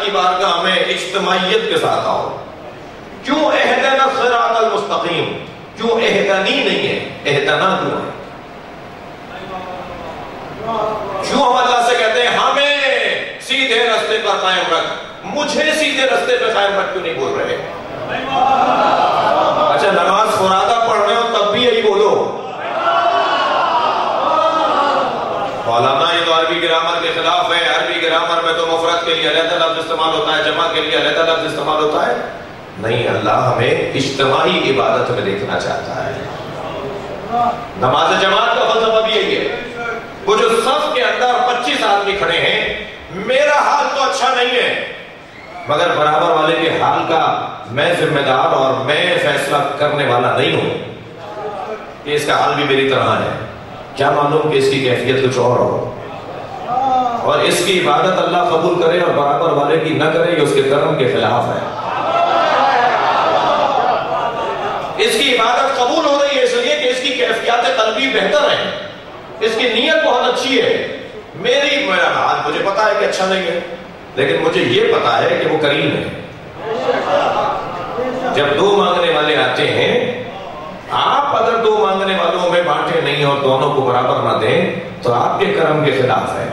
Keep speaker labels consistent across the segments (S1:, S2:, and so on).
S1: کی بارگاہ میں اجتماعیت کے ساتھ آؤ. کیوں اہدنا الصراط المستقیم؟ کیوں اہدنی نہیں ہے، اہدنا کیوں ہے؟ کیوں ہم اللہ سے کہتے ہیں ہمیں سیدھے رستے پر قائم رکھ، مجھے سیدھے رستے پہ قائم رکھ کیوں نہیں بول رہے؟ اچھا نماز فرادہ پڑھ رہے ہو تب بھی یہی بولو. مولانا یہ تو عربی گرامر کے خلاف ہے. عربی گرامر میں تو مفرد کے لیے علیحدہ لفظ استعمال ہوتا ہے، جمع کے لیے علیحدہ لفظ استعمال ہوتا ہے. نہیں، اللہ ہمیں اجتماعی عبادت میں دیکھنا چاہتا ہے. نماز جماعت کا فلسفہ بھی یہی ہے. وہ جو صف کے اندر 25 آدمی کھڑے ہیں، میرا حال تو اچھا نہیں ہے مگر برابر والے کے حال کا میں ذمہ دار اور میں فیصلہ کرنے والا نہیں ہوں کہ اس کا حال بھی میری طرح ہے. کیا معلوم کہ اس کی کیفیت کچھ اور ہو، اور اس کی عبادت اللہ قبول کرے اور برابر والے کی نہ کرے، یہ اس کے کرم کے خلاف ہے. اس کی عبادت قبول ہو رہی ہے اس لیے کہ اس کی کیفیات قلبی بہتر ہیں، اس کی نیت بہت اچھی ہے. میرا حال مجھے پتا ہے کہ اچھا نہیں ہے، لیکن مجھے یہ پتا ہے کہ وہ کریم ہے. جب دو مانگنے والے آتے ہیں، آپ اگر دو مانگنے والوں میں بانٹے نہیں اور دونوں کو برابر نہ دیں تو آپ کے کرم کے خلاف ہے.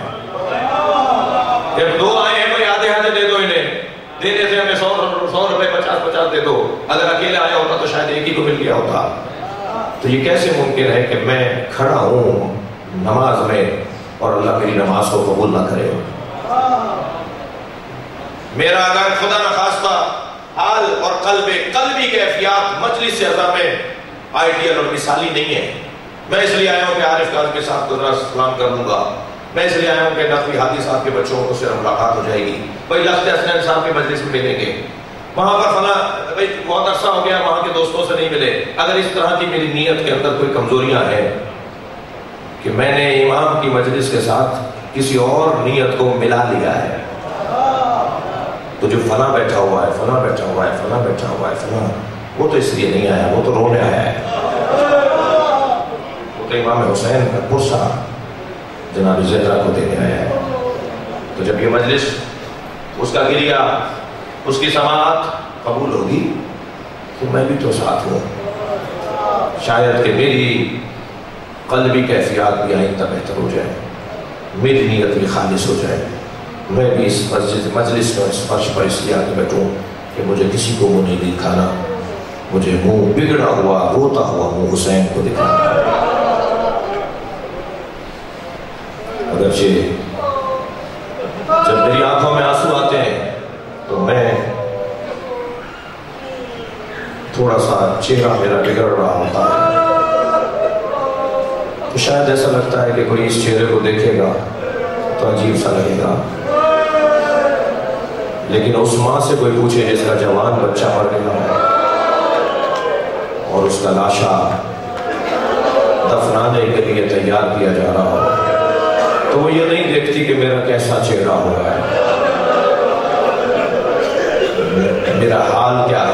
S1: جب دو آئے ہیں بھائی آدھے آدھے دے دو انہیں، دینے سے ہمیں 100 روپے 50 دے دو. اگر اکیلے آیا ہوتا تو شاید ایک ہی کو مل گیا ہوتا. تو یہ کیسے ممکن ہے کہ میں کھڑا ہوں نماز میں اور اللہ میری نماز کو قبول نہ کرے؟ میرا اگر خدا نخواستہ حال اور قلبی کیفیات مجلس اعظم میں آئیڈیل اور مثالی نہیں ہے. میں اس لیے آیا ہوں کہ عارف کاظم کے ساتھ گزرا سلام کر لوں گا. میں اس لیے آیا ہوں کہ نقوی ہادی صاحب کے بچوں کو سے ملاقات ہو جائے گی. بھائی لخت حسنین صاحب کے مجلس میں ملیں گے، وہاں پر فلاں بھائی بہت عرصہ ہو گیا وہاں کے دوستوں سے نہیں ملے. اگر اس طرح کی میری نیت کے اندر کوئی کمزوریاں ہیں کہ میں نے امام کی مجلس کے ساتھ کسی اور نیت کو ملا لیا ہے، تو جو فلاں بیٹھا ہوا ہے، فلاں بیٹھا ہوا ہے، فلاں بیٹھا ہوا ہے، فلاں، وہ تو اس لیے نہیں آیا، وہ تو رونے آیا ہے. وہ تو امام حسین کا پرسہ جناب زہرا کو دینے آیا ہے. تو جب یہ مجلس اس کا گریہ، اس کی سماعت قبول ہوگی تو میں بھی تو ساتھ ہوں. شاید کہ میری قلبی کیفیات بھی آئندہ بہتر ہو جائے، میری نیت بھی خالص ہو جائے. میں بھی اس مجلس میں اس فرش پر اس لیے آگے بیٹھوں کہ مجھے کسی کو منہ نہیں دکھانا، مجھے منہ بگڑا ہوا روتا ہوا منہ حسین کو دکھانا. اگرچہ جب میری آنکھوں میں آنسو آتے ہیں تو میں تھوڑا سا چہرہ میرا بگڑ رہا ہوتا ہے، تو شاید ایسا لگتا ہے کہ کوئی اس چہرے کو دیکھے گا تو عجیب سا لگے گا. لیکن اس ماں سے کوئی پوچھے جس کا جوان بچہ مر گیا ہے اور اس کا لاشا دفنانے کے لیے تیار کیا جا رہا ہو، تو وہ یہ نہیں دیکھتی کہ میرا کیسا چہرہ ہو رہا ہے، میرا حال کیا